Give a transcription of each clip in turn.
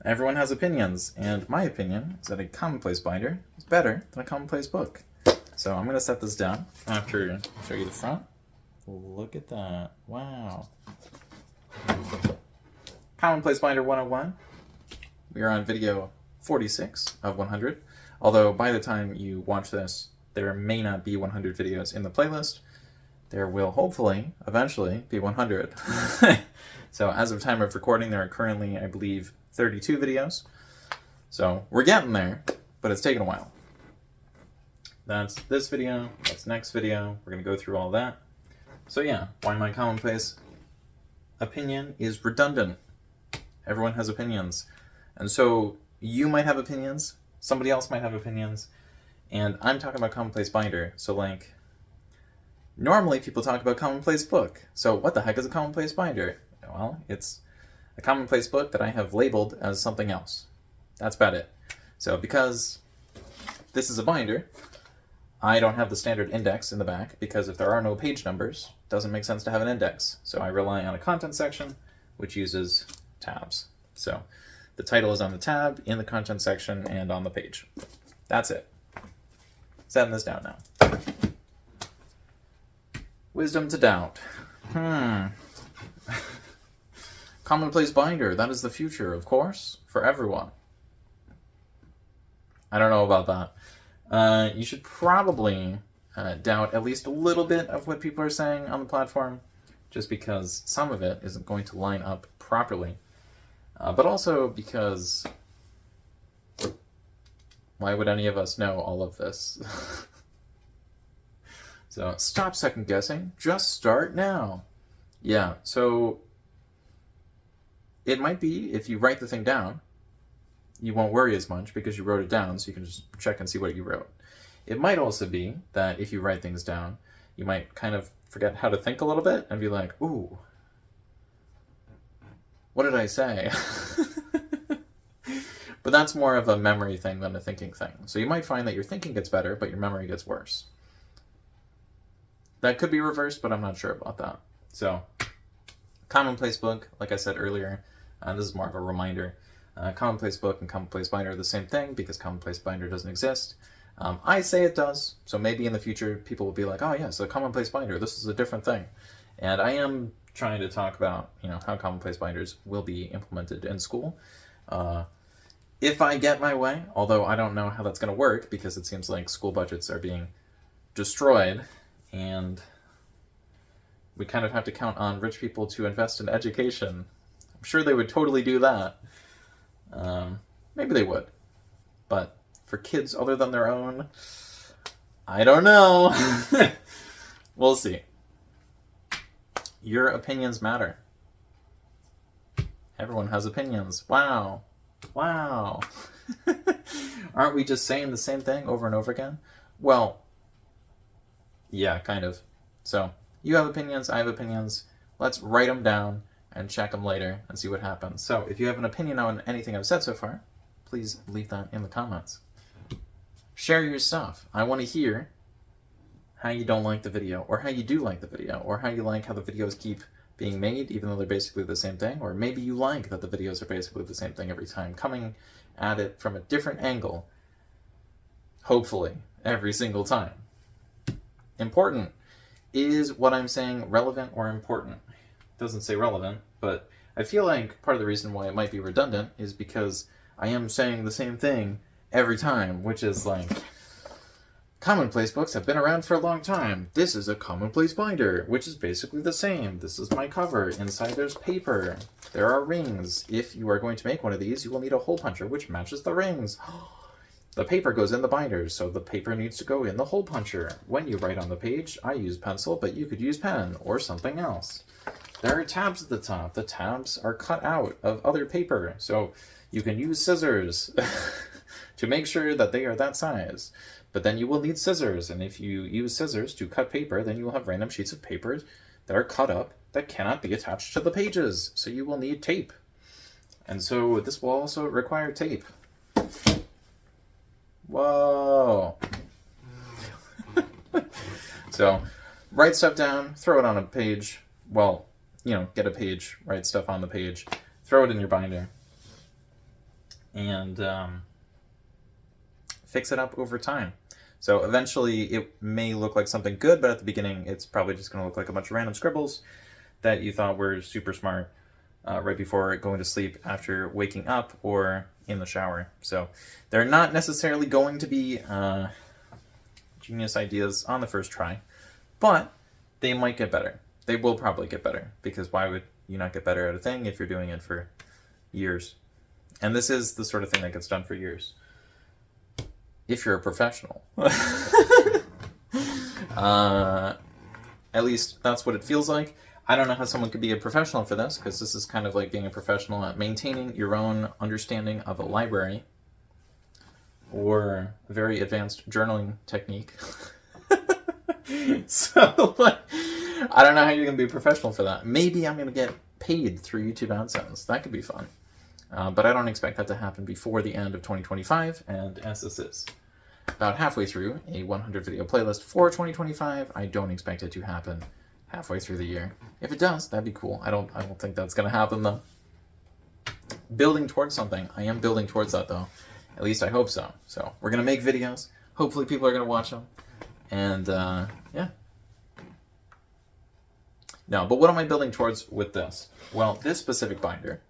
Everyone has opinions, and my opinion is that a commonplace binder is better than a commonplace book. So I'm going to set this down after I show you the front. Look at that. Wow. Commonplace Binder 101. We are on video 46 of 100. Although by the time you watch this, there may not be 100 videos in the playlist. There will hopefully, eventually, be 100. So as of time of recording, there are currently, I believe, 32 videos. So we're getting there, but it's taken a while. That's this video, that's next video. We're going to go through all that. So yeah, why my commonplace opinion is redundant. Everyone has opinions. And so you might have opinions, somebody else might have opinions, and I'm talking about commonplace binder. So like, normally people talk about commonplace book. So what the heck is a commonplace binder? Well, it's a commonplace book that I have labeled as something else. That's about it. So because this is a binder, I don't have the standard index in the back, because if there are no page numbers, it doesn't make sense to have an index. So I rely on a content section, which uses tabs. So the title is on the tab, in the content section, and on the page. That's it. Setting this down now. Wisdom to doubt. Commonplace binder, that is the future, of course, for everyone. I don't know about that. You should probably doubt at least a little bit of what people are saying on the platform, just because some of it isn't going to line up properly. But also because why would any of us know all of this? So stop second guessing, just start now. Yeah, so it might be if you write the thing down, you won't worry as much because you wrote it down, so you can just check and see what you wrote. It might also be that if you write things down, you might kind of forget how to think a little bit and be like, ooh, what did I say? But that's more of a memory thing than a thinking thing. So you might find that your thinking gets better, but your memory gets worse. That could be reversed, but I'm not sure about that. So, commonplace book, like I said earlier, this is more of a reminder. Commonplace book and commonplace binder are the same thing because commonplace binder doesn't exist. I say it does, so maybe in the future people will be like, oh yeah, so commonplace binder, this is a different thing. And I am trying to talk about, how commonplace binders will be implemented in school. If I get my way, although I don't know how that's going to work because it seems like school budgets are being destroyed, and we kind of have to count on rich people to invest in education. I'm sure they would totally do that. Maybe they would. But for kids other than their own, I don't know. We'll see. Your opinions matter. Everyone has opinions. Wow. Wow. Aren't we just saying the same thing over and over again? Well, yeah, kind of. So, you have opinions, I have opinions. Let's write them down and check them later and see what happens. So, if you have an opinion on anything I've said so far, please leave that in the comments. Share your stuff. I want to hear how you don't like the video, or how you do like the video, or how you like how the videos keep being made, even though they're basically the same thing, or maybe you like that the videos are basically the same thing every time, coming at it from a different angle, hopefully, every single time. Important. Is what I'm saying relevant or important? It doesn't say relevant, but I feel like part of the reason why it might be redundant is because I am saying the same thing every time, which is like, commonplace books have been around for a long time. This is a commonplace binder, which is basically the same. This is my cover. Inside there's paper. There are rings. If you are going to make one of these, you will need a hole puncher, which matches the rings. The paper goes in the binder, so the paper needs to go in the hole puncher. When you write on the page, I use pencil, but you could use pen or something else. There are tabs at the top. The tabs are cut out of other paper, so you can use scissors to make sure that they are that size. But then you will need scissors, and if you use scissors to cut paper, then you will have random sheets of paper that are cut up that cannot be attached to the pages, so you will need tape. And so this will also require tape. Whoa. So, write stuff down, throw it on a page. Well, get a page, write stuff on the page, throw it in your binder. and fix it up over time. So eventually it may look like something good, but at the beginning it's probably just going to look like a bunch of random scribbles that you thought were super smart right before going to sleep, after waking up, or in the shower. So they're not necessarily going to be genius ideas on the first try, but they might get better. They will probably get better, because why would you not get better at a thing if you're doing it for years? And this is the sort of thing that gets done for years, if you're a professional. At least that's what it feels like. I don't know how someone could be a professional for this, because this is kind of like being a professional at maintaining your own understanding of a library or a very advanced journaling technique. So, like, I don't know how you're going to be a professional for that. Maybe I'm going to get paid through YouTube AdSense. That could be fun. But I don't expect that to happen before the end of 2025, and as this is about halfway through a 100 video playlist for 2025, I don't expect it to happen halfway through the year. If it does, that'd be cool. I don't think that's gonna happen though. Building towards something. I am building towards that though. At least I hope so. So we're gonna make videos. Hopefully people are gonna watch them. And yeah. No, but what am I building towards with this? Well, this specific binder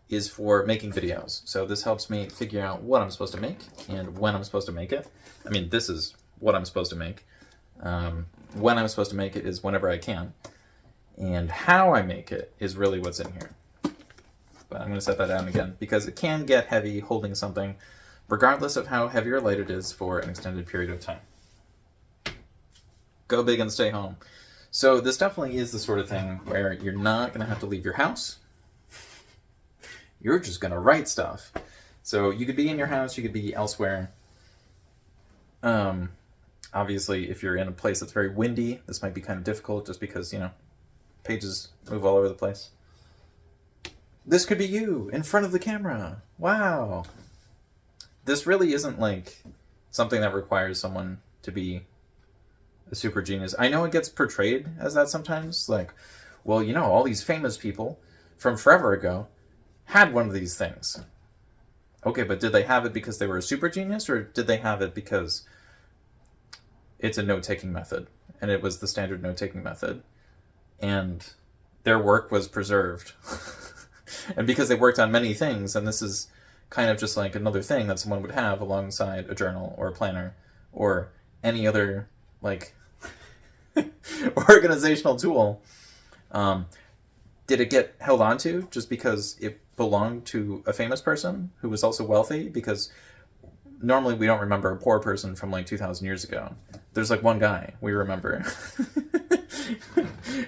is for making videos. So this helps me figure out what I'm supposed to make and when I'm supposed to make it. I mean, this is what I'm supposed to make. When I'm supposed to make it is whenever I can. And how I make it is really what's in here. But I'm going to set that down again, because it can get heavy holding something, regardless of how heavy or light it is, for an extended period of time. Go big and stay home. So this definitely is the sort of thing where you're not going to have to leave your house. You're just going to write stuff. So you could be in your house, you could be elsewhere. Obviously, if you're in a place that's very windy, this might be kind of difficult, just because, you know, pages move all over the place. This could be you in front of the camera. Wow. This really isn't like something that requires someone to be a super genius. I know it gets portrayed as that sometimes. Like, well, you know, all these famous people from forever ago had one of these things. Okay, but did they have it because they were a super genius, or did they have it because it's a note-taking method, and it was the standard note-taking method, and their work was preserved? And because they worked on many things, and this is kind of just like another thing that someone would have alongside a journal or a planner or any other, like, organizational tool, did it get held onto just because it belonged to a famous person who was also wealthy? Because normally we don't remember a poor person from like 2,000 years ago. There's like one guy we remember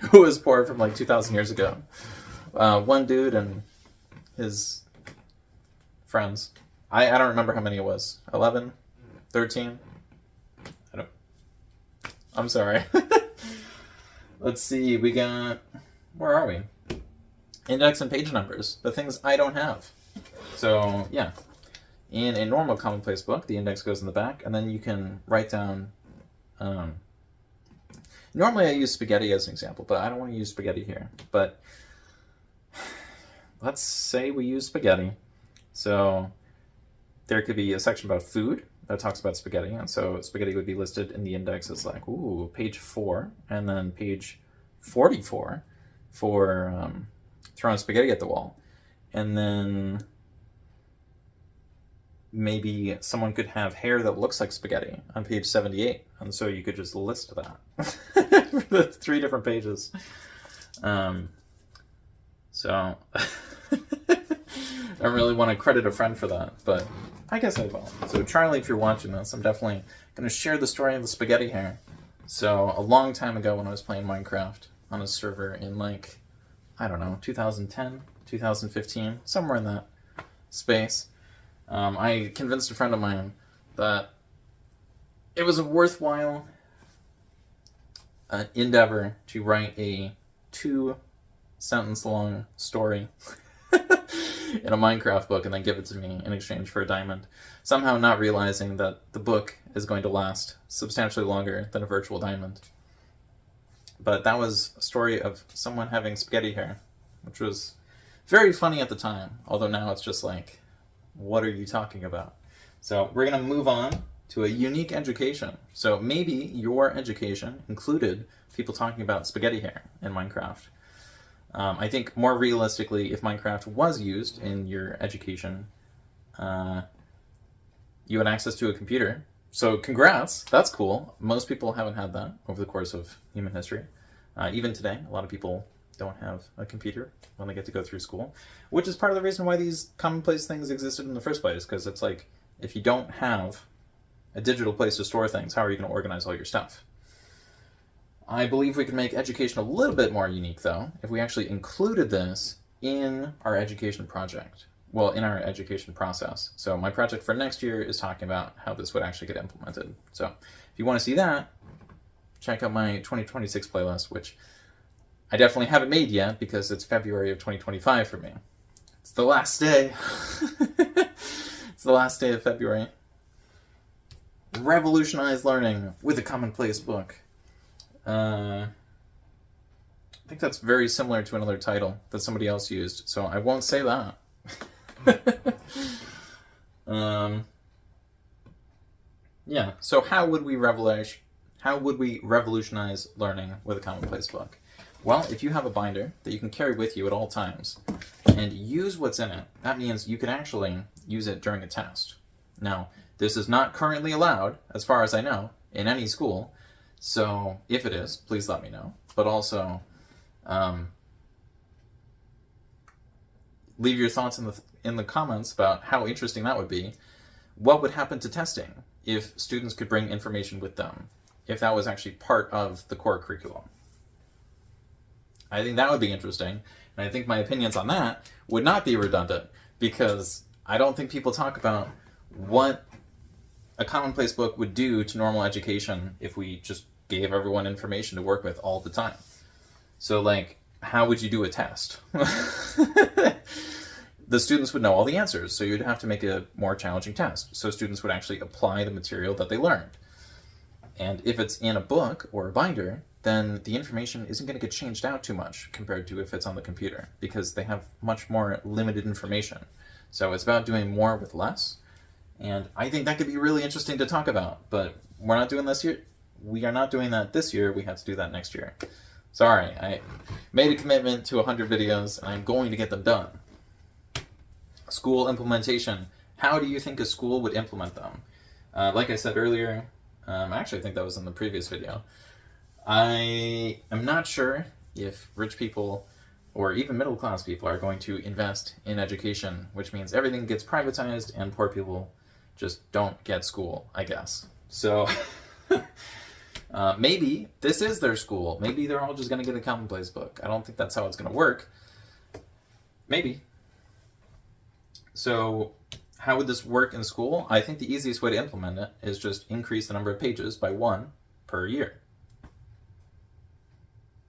who was poor from like 2,000 years ago. One dude and his friends. I don't remember how many it was. 11? 13? I'm sorry. Let's see, we got... Where are we? Index and page numbers. The things I don't have. So, yeah. In a normal Commonplace book, the index goes in the back, and then you can write down... normally I use spaghetti as an example, but I don't want to use spaghetti here. But let's say we use spaghetti. So there could be a section about food that talks about spaghetti, and so spaghetti would be listed in the index as like, ooh, page 4, and then page 44 for throwing spaghetti at the wall. And then maybe someone could have hair that looks like spaghetti on page 78, and so you could just list that for the 3 different pages. So I don't really want to credit a friend for that, but I guess I will. So Charlie, if you're watching this, I'm definitely going to share the story of the spaghetti hair. So a long time ago when I was playing Minecraft on a server in like, I don't know, 2010, 2015, somewhere in that space, I convinced a friend of mine that it was a worthwhile endeavor to write a 2-sentence long story in a Minecraft book and then give it to me in exchange for a diamond, somehow not realizing that the book is going to last substantially longer than a virtual diamond. But that was a story of someone having spaghetti hair, which was very funny at the time, although now it's just like, What are you talking about? So we're going to move on to a unique education. So maybe your education included people talking about spaghetti hair in Minecraft. I think more realistically, if Minecraft was used in your education, you had access to a computer. So congrats, that's cool. Most people haven't had that over the course of human history. Even today, a lot of people don't have a computer when they get to go through school, which is part of the reason why these commonplace things existed in the first place, because it's like, if you don't have a digital place to store things, how are you going to organize all your stuff? I believe we can make education a little bit more unique, though, if we actually included this in our education project. Well, in our education process. So my project for next year is talking about how this would actually get implemented. So if you want to see that, check out my 2026 playlist, which I definitely haven't made yet because it's February of 2025 for me. It's the last day. It's the last day of February. Revolutionize Learning with a Commonplace Book. I think that's very similar to another title that somebody else used, so I won't say that. Yeah, so how would we revolutionize learning with a Commonplace Book? Well, if you have a binder that you can carry with you at all times and use what's in it, that means you can actually use it during a test. Now, this is not currently allowed, as far as I know, in any school, so if it is, please let me know. But also, leave your thoughts in the comments about how interesting that would be. What would happen to testing if students could bring information with them, if that was actually part of the core curriculum? I think that would be interesting, and I think my opinions on that would not be redundant, because I don't think people talk about what a commonplace book would do to normal education if we just gave everyone information to work with all the time. So, like, how would you do a test? The students would know all the answers, so you'd have to make a more challenging test, so students would actually apply the material that they learned. And if it's in a book or a binder, then the information isn't going to get changed out too much compared to if it's on the computer, because they have much more limited information. So it's about doing more with less, and I think that could be really interesting to talk about, but we're not doing this year. We are not doing that this year. We have to do that next year. Sorry, I made a commitment to 100 videos, and I'm going to get them done. School implementation. How do you think a school would implement them? Like I said earlier, actually I think that was in the previous video, I am not sure if rich people or even middle class people are going to invest in education, which means everything gets privatized and poor people just don't get school, I guess. So maybe this is their school. Maybe they're all just going to get a commonplace book. I don't think that's how it's going to work. Maybe. So how would this work in school? I think the easiest way to implement it is just increase the number of pages by 1 per year.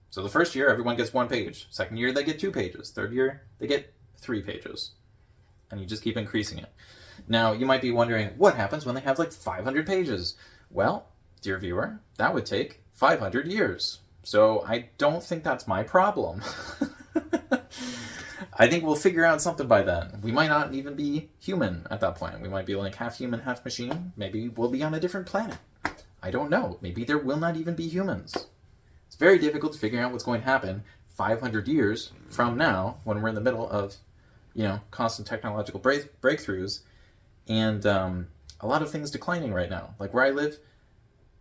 So the first year, everyone gets 1 page. Second year, they get 2 pages. Third year, they get 3 pages. And you just keep increasing it. Now, you might be wondering, what happens when they have like 500 pages? Well, dear viewer, that would take 500 years. So I don't think that's my problem. I think we'll figure out something by then. We might not even be human at that point. We might be like half human, half machine. Maybe we'll be on a different planet. I don't know. Maybe there will not even be humans. It's very difficult to figure out what's going to happen 500 years from now when we're in the middle of, constant technological breakthroughs and a lot of things declining right now. Like where I live,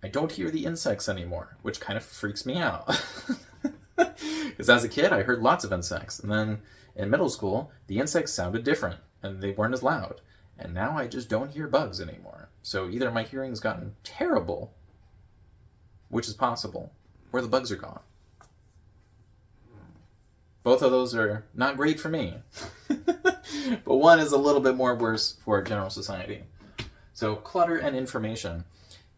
I don't hear the insects anymore, which kind of freaks me out. Because as a kid, I heard lots of insects. And then in middle school, the insects sounded different and they weren't as loud. And now I just don't hear bugs anymore. So either my hearing's gotten terrible, which is possible, or the bugs are gone. Both of those are not great for me. But one is a little bit more worse for general society. So clutter and information.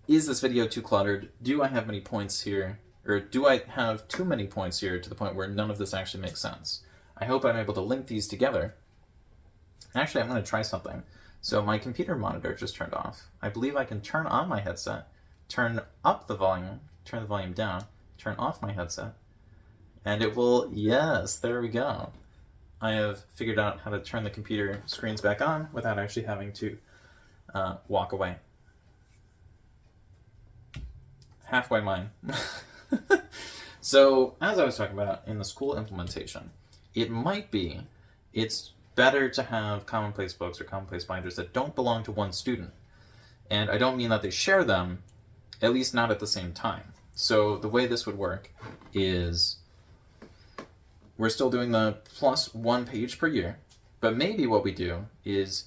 Is this video too cluttered? Do I have many points here? Or do I have too many points here to the point where none of this actually makes sense? I hope I'm able to link these together. Actually, I'm going to try something. So my computer monitor just turned off. I believe I can turn on my headset, turn up the volume, turn the volume down, turn off my headset, and it will, yes, there we go. I have figured out how to turn the computer screens back on without actually having to walk away. Halfway mine. So, as I was talking about in the school implementation, it's better to have commonplace books or commonplace binders that don't belong to one student. And I don't mean that they share them, at least not at the same time. So the way this would work is we're still doing the plus 1 page per year, but maybe what we do is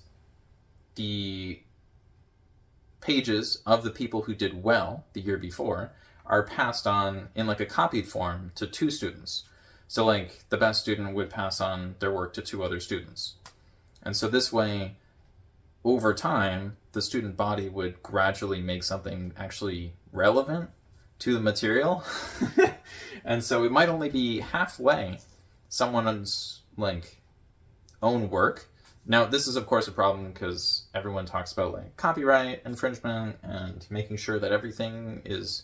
the pages of the people who did well the year before are passed on in like a copied form to 2 students. So like the best student would pass on their work to 2 other students. And so this way, over time, the student body would gradually make something actually relevant to the material. And so it might only be halfway someone's like own work. Now, this is of course a problem because everyone talks about like copyright infringement and making sure that everything is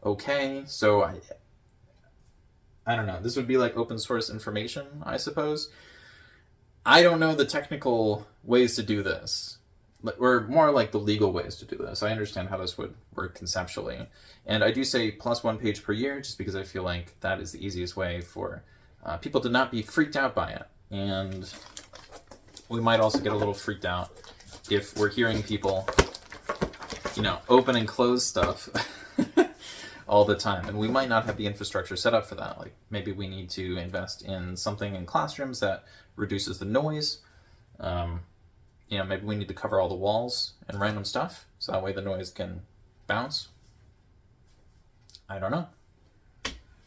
okay. So I don't know. This would be like open source information, I suppose. I don't know the technical ways to do this, or more like the legal ways to do this. I understand how this would work conceptually. And I do say plus 1 page per year just because I feel like that is the easiest way for people to not be freaked out by it. And we might also get a little freaked out if we're hearing people, open and close stuff all the time. And we might not have the infrastructure set up for that. Like maybe we need to invest in something in classrooms that reduces the noise. Maybe we need to cover all the walls and random stuff so that way the noise can bounce. I don't know.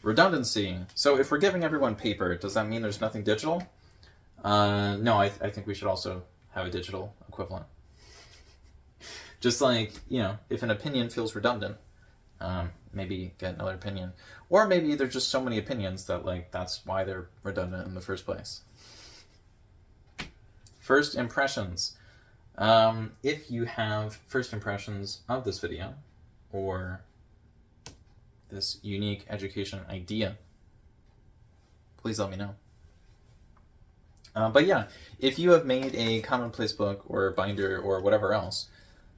Redundancy. So if we're giving everyone paper, does that mean there's nothing digital? No, I think we should also have a digital equivalent. Just like, if an opinion feels redundant, maybe get another opinion. Or maybe there's just so many opinions that that's why they're redundant in the first place. First impressions. If you have first impressions of this video or this unique education idea, please let me know. But yeah, if you have made a commonplace book or a binder or whatever else,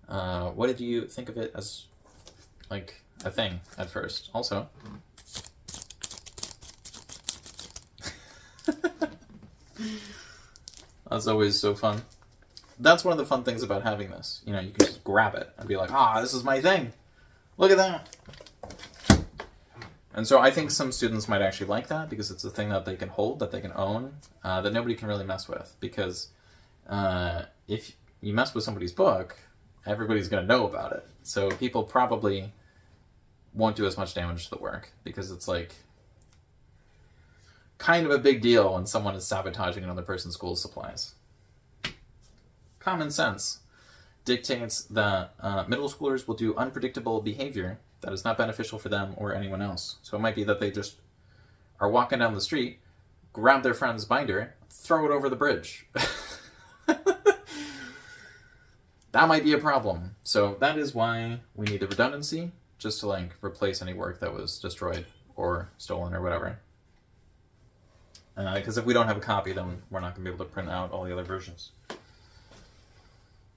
what did you think of it as like a thing at first? Also, that's always so fun. That's one of the fun things about having this. You can just grab it and be like, this is my thing. Look at that. And so I think some students might actually like that because it's a thing that they can hold, that they can own, that nobody can really mess with. Because if you mess with somebody's book, everybody's going to know about it. So people probably won't do as much damage to the work because it's like kind of a big deal when someone is sabotaging another person's school supplies. Common sense dictates that middle schoolers will do unpredictable behavior that is not beneficial for them or anyone else. So it might be that they just are walking down the street, grab their friend's binder, throw it over the bridge. That might be a problem. So that is why we need the redundancy, just to replace any work that was destroyed or stolen or whatever. Because if we don't have a copy, then we're not going to be able to print out all the other versions.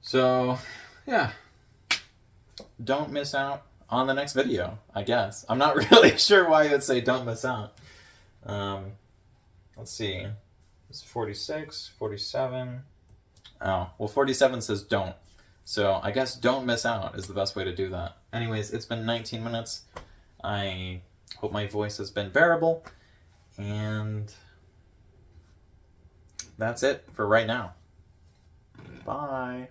So, yeah. Don't miss out on the next video, I guess. I'm not really sure why I would say don't miss out. Let's see. It's 46, 47. Oh, well, 47 says don't. So I guess don't miss out is the best way to do that. Anyways, it's been 19 minutes. I hope my voice has been bearable. And that's it for right now. Bye.